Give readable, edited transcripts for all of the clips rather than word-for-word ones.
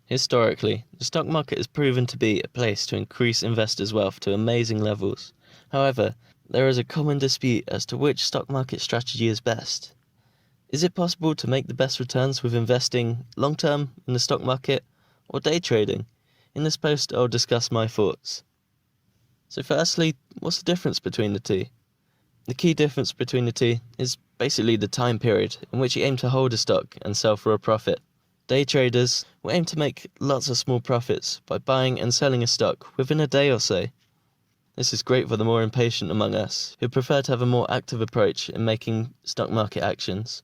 Historically, the stock market has proven to be a place to increase investors' wealth to amazing levels. However, there is a common dispute as to which stock market strategy is best. Is it possible to make the best returns with investing long term in the stock market or day trading? In this post, I'll discuss my thoughts. So, firstly, what's the difference between the two? The key difference between the two is basically the time period in which you aim to hold a stock and sell for a profit. Day traders will aim to make lots of small profits by buying and selling a stock within a day or so. This is great for the more impatient among us, who prefer to have a more active approach in making stock market actions.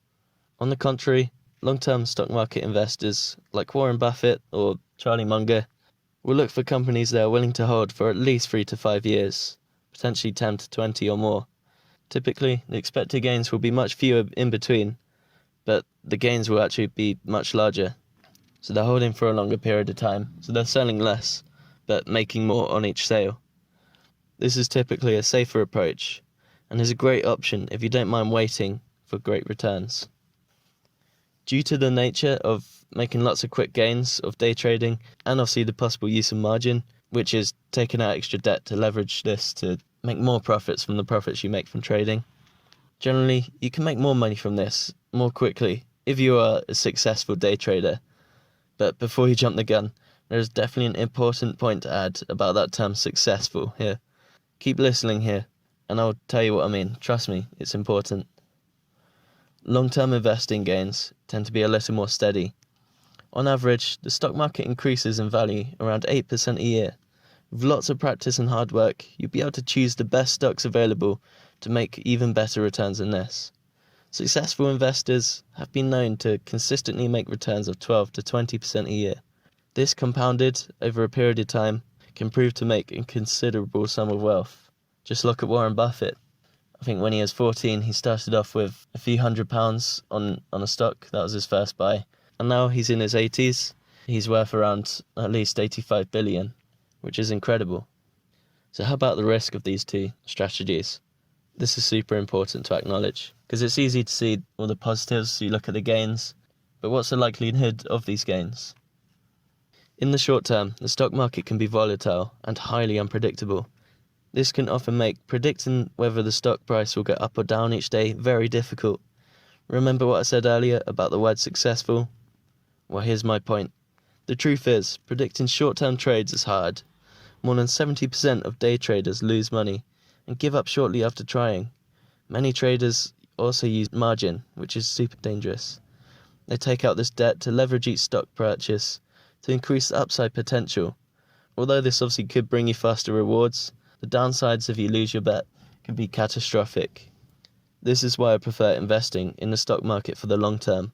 On the contrary, long-term stock market investors like Warren Buffett or Charlie Munger will look for companies they are willing to hold for at least 3 to 5 years, potentially 10 to 20 or more. Typically, the expected gains will be much fewer in between, but the gains will actually be much larger. So they're holding for a longer period of time, so they're selling less, but making more on each sale. This is typically a safer approach, and is a great option if you don't mind waiting for great returns. Due to the nature of making lots of quick gains of day trading, and obviously the possible use of margin, which is taking out extra debt to leverage this to make more profits from the profits you make from trading. Generally, you can make more money from this more quickly if you are a successful day trader. But before you jump the gun, there is definitely an important point to add about that term successful here. Keep listening here, and I'll tell you what I mean. Trust me, it's important. Long-term investing gains tend to be a little more steady. On average, the stock market increases in value around 8% a year. With lots of practice and hard work, you'll be able to choose the best stocks available to make even better returns than this. Successful investors have been known to consistently make returns of 12 to 20% a year. This compounded over a period of time can prove to make a considerable sum of wealth. Just look at Warren Buffett. I think when he was 14, he started off with a few £100 on a stock. That was his first buy. And now he's in his 80s. He's worth around at least 85 billion, which is incredible. So how about the risk of these two strategies? This is super important to acknowledge, because it's easy to see all the positives, you look at the gains, but what's the likelihood of these gains? In the short term, the stock market can be volatile and highly unpredictable. This can often make predicting whether the stock price will go up or down each day very difficult. Remember what I said earlier about the word successful? Well, here's my point. The truth is, predicting short-term trades is hard. More than 70% of day traders lose money and give up shortly after trying. Many traders also use margin, which is super dangerous. They take out this debt to leverage each stock purchase to increase the upside potential. Although this obviously could bring you faster rewards, the downsides if you lose your bet can be catastrophic. This is why I prefer investing in the stock market for the long term.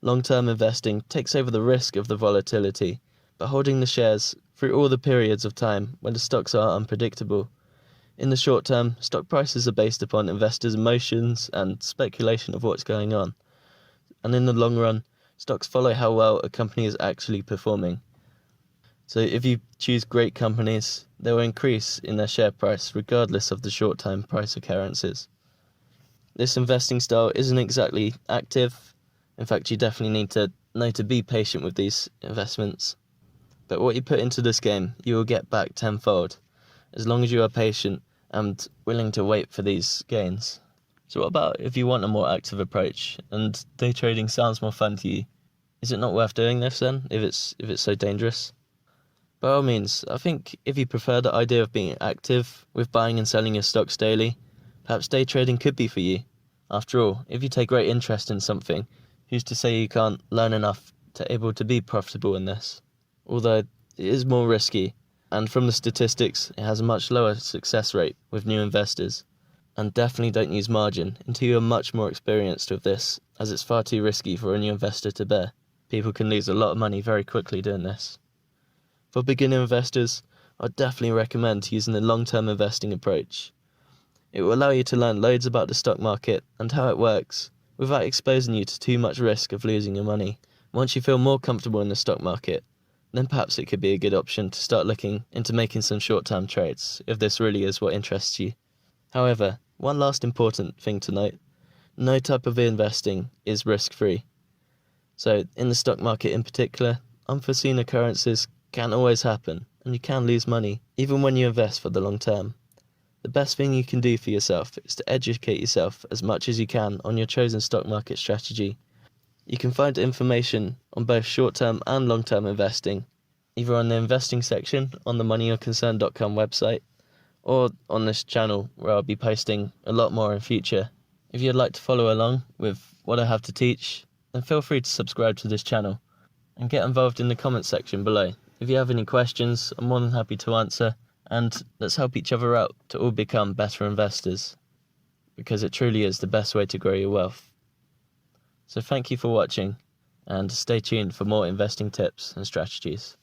Long-term investing takes over the risk of the volatility, but holding the shares through all the periods of time when the stocks are unpredictable. In the short term, stock prices are based upon investors' emotions and speculation of what's going on. And in the long run, stocks follow how well a company is actually performing. So if you choose great companies, they will increase in their share price regardless of the short-term price occurrences. This investing style isn't exactly active. In fact, you definitely need to know to be patient with these investments. But what you put into this game, you will get back tenfold, as long as you are patient and willing to wait for these gains. So what about if you want a more active approach, and day trading sounds more fun to you? Is it not worth doing this then, if it's so dangerous? By all means, I think if you prefer the idea of being active with buying and selling your stocks daily, perhaps day trading could be for you. After all, if you take great interest in something, who's to say you can't learn enough to able to be profitable in this? Although it is more risky, and from the statistics, it has a much lower success rate with new investors. And definitely don't use margin until you are much more experienced with this, as it's far too risky for a new investor to bear. People can lose a lot of money very quickly doing this. For beginner investors, I'd definitely recommend using the long-term investing approach. It will allow you to learn loads about the stock market and how it works, without exposing you to too much risk of losing your money. Once you feel more comfortable in the stock market, then perhaps it could be a good option to start looking into making some short-term trades, if this really is what interests you. However, one last important thing to note, no type of investing is risk-free. So, in the stock market in particular, unforeseen occurrences can always happen, and you can lose money, even when you invest for the long term. The best thing you can do for yourself is to educate yourself as much as you can on your chosen stock market strategy. You can find information on both short-term and long-term investing, either on the investing section on the moneyyourconcern.com website, or on this channel where I'll be posting a lot more in future. If you'd like to follow along with what I have to teach, then feel free to subscribe to this channel and get involved in the comments section below. If you have any questions, I'm more than happy to answer, and let's help each other out to all become better investors, because it truly is the best way to grow your wealth. So thank you for watching, and stay tuned for more investing tips and strategies.